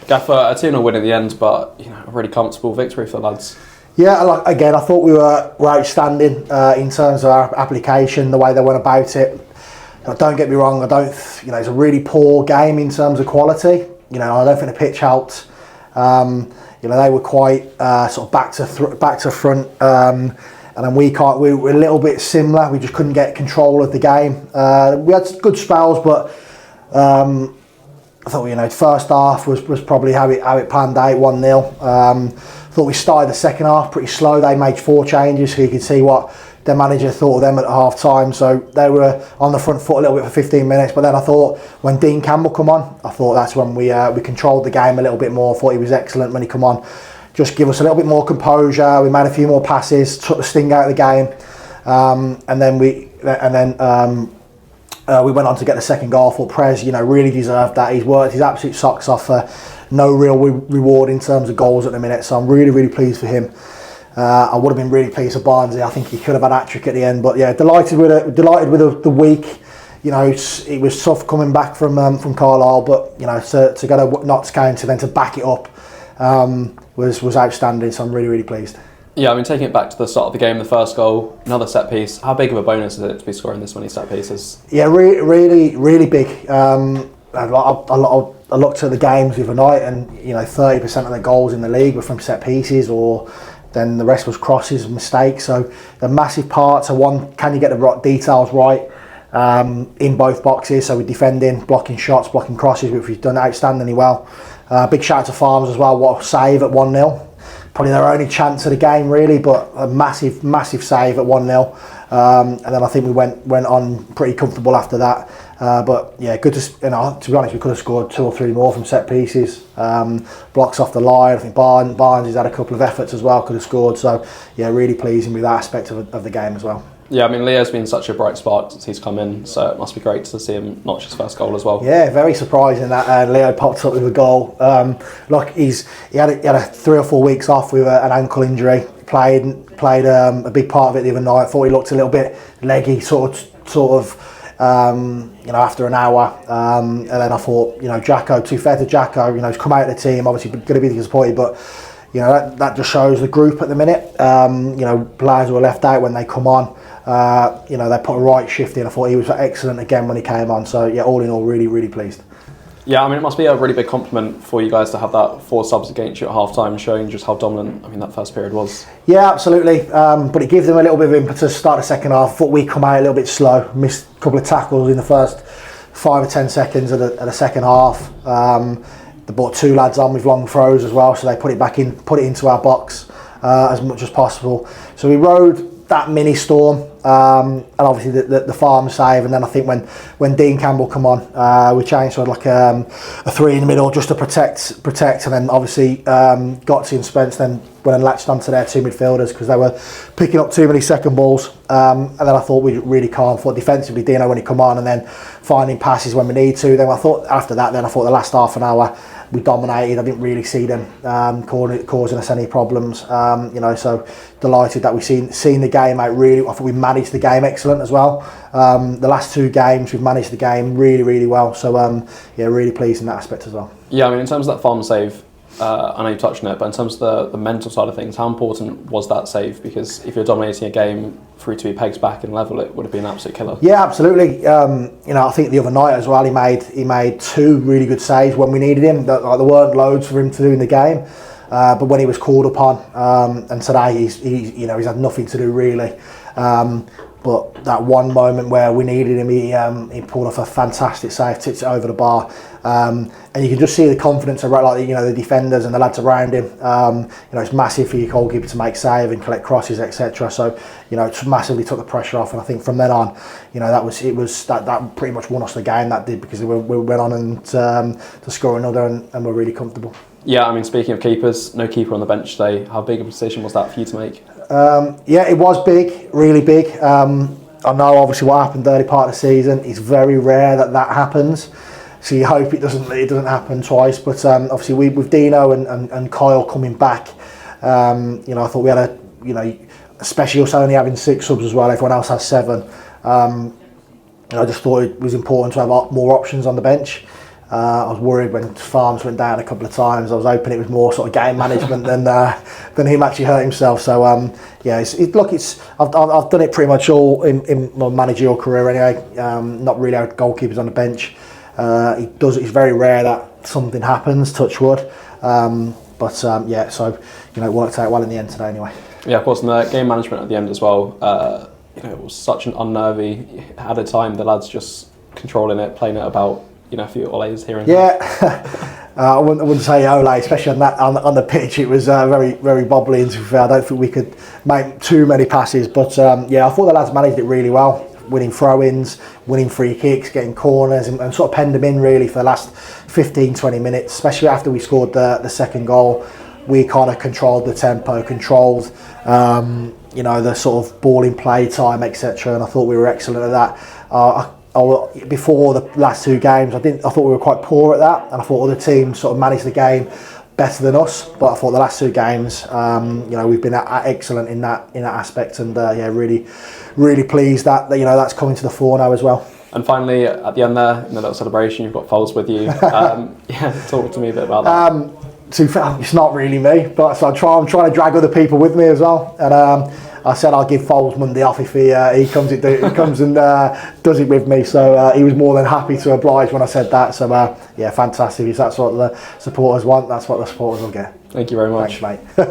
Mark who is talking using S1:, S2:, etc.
S1: Gaffer, a 2-0 win at the end, but a really comfortable victory for the lads.
S2: Yeah, again, I thought we were outstanding in terms of our application, the way they went about it. Don't get me wrong, it's a really poor game in terms of quality. I don't think the pitch helped. They were quite sort of back to front, and then we were a little bit similar. We just couldn't get control of the game. We had good spells, but I thought first half was probably how it panned out, 1-0. Thought we started the second half pretty slow. They made 4 changes, so you could see what their manager thought of them at half time. So they were on the front foot a little bit for 15 minutes. But then I thought when Dean Campbell come on, I thought that's when we controlled the game a little bit more. I thought he was excellent when he come on. Just give us a little bit more composure. We made a few more passes, took the sting out of the game, and then we went on to get the second goal. I thought Prez, really deserved that. He's worked his absolute socks off. No real reward in terms of goals at the minute, so I'm really, really pleased for him. I would have been really pleased for Barnsley. I think he could have had a hat-trick at the end, but yeah, delighted with the week. It was tough coming back from Carlisle, but to get a Notts County then to back it up was outstanding. So I'm really, really pleased.
S1: Yeah, taking it back to the start of the game, the first goal, another set piece. How big of a bonus is it to be scoring this many set pieces?
S2: Yeah, really, really big. I looked at the games the other night, and 30% of the goals in the league were from set pieces, or then the rest was crosses and mistakes. So the massive parts are, one, can you get the details right in both boxes? So we're defending, blocking shots, blocking crosses, which we've done outstandingly well. Big shout out to Farms as well. What a save at 1-0. Probably their only chance of the game really, but a massive save at 1-0. And then I think we went on pretty comfortable after that. But yeah, good to be honest, we could have scored 2 or 3 more from set pieces. Blocks off the line. I think Barnes has had a couple of efforts as well, could have scored. So yeah, really pleasing with that aspect of the game as well.
S1: Yeah, Leo's been such a bright spark since he's come in, so it must be great to see him notch his first goal as well. Yeah,
S2: very surprising that Leo popped up with a goal. He had a 3 or 4 weeks off with an ankle injury. Played a big part of it the other night. I thought he looked a little bit leggy, sort of after an hour. And then I thought, Jacko, too fair to Jacko, he's come out of the team, obviously going to be disappointed, but that just shows the group at the minute. Players who are left out when they come on. They put a right shift in. I thought he was excellent again when he came on. So yeah, all in all, really, really pleased.
S1: Yeah, it must be a really big compliment for you guys to have that 4 subs against you at half time, showing just how dominant that first period was.
S2: Yeah, absolutely. But it gives them a little bit of impetus to start the second half. I thought we come out a little bit slow, missed a couple of tackles in the first 5 or 10 seconds of the second half. They brought 2 lads on with long throws as well, so they put it into our box as much as possible. So we rode that mini storm, and obviously the farm save, and then I think when Dean Campbell come on, we changed to a 3 in the middle just to protect, and then obviously Gotzi and Spence then went and latched onto their 2 midfielders because they were picking up too many second balls, and then I thought we were really calm. I thought defensively Dino when he come on, and then finding passes when we need to. Then I thought after that, the last half an hour we dominated. I didn't really see them causing us any problems. So delighted that we've seen the game out really. I thought we managed the game excellent as well. The last 2 games we've managed the game really, really well. So really pleased in that aspect as well.
S1: Yeah, in terms of that farm save, I know you touched on it, but in terms of the mental side of things, how important was that save? Because if you're dominating a game, for it to be pegs back and level, it would have been an absolute killer.
S2: Yeah, absolutely. I think the other night as well, he made 2 really good saves when we needed him. There weren't loads for him to do in the game, but when he was called upon, and today he's had nothing to do really. But that one moment where we needed him, he pulled off a fantastic save, tipped it over the bar, and you can just see the confidence of the defenders and the lads around him. It's massive for your goalkeeper to make save and collect crosses, etc. So it massively took the pressure off, and I think from then on, that pretty much won us the game. That did, because we went on and to score another, and we're really comfortable.
S1: Yeah, speaking of keepers, no keeper on the bench today. How big a decision was that for you to make?
S2: Yeah, it was big, really big. I know obviously what happened early part of the season. It's very rare that happens, so you hope it doesn't happen twice. But obviously with Dino and Kyle coming back, I thought we had especially us only having 6 subs as well. Everyone else has 7. I just thought it was important to have more options on the bench. I was worried when Farms went down a couple of times. I was hoping it was more sort of game management than him actually hurt himself. So yeah, I've done it pretty much all in my managerial career anyway. Not really had goalkeepers on the bench. It's very rare that something happens, touch wood. Yeah, so it worked out well in the end today anyway.
S1: Yeah, of course, and the game management at the end as well. It was such an unnervy. At a time, the lads just controlling it, playing it about. A few Ole's here and there.
S2: Yeah, I wouldn't say Ole, especially on the pitch. It was very, very bobbly, and to be fair, I don't think we could make too many passes. But yeah, I thought the lads managed it really well, winning throw-ins, winning free kicks, getting corners, and sort of penned them in really for the last 15-20 minutes, especially after we scored the second goal. We kind of controlled the tempo, controlled the sort of ball in play time, etc. And I thought we were excellent at that. Before the last two games, I thought we were quite poor at that, and I thought other teams sort of managed the game better than us. But I thought the last two games, we've been excellent in that aspect, and really, really pleased that that's coming to the fore now as well.
S1: And finally, at the end there, in the little celebration, you've got Foles with you. Talk to me a bit about that.
S2: To be fair, it's not really me, but so I'm trying to drag other people with me as well, and. I said I'll give Foles Monday off if he comes and does it with me. So he was more than happy to oblige when I said that. So yeah, fantastic. If that's what the supporters want, that's what the supporters will get.
S1: Thank you very much.
S2: Thanks, mate.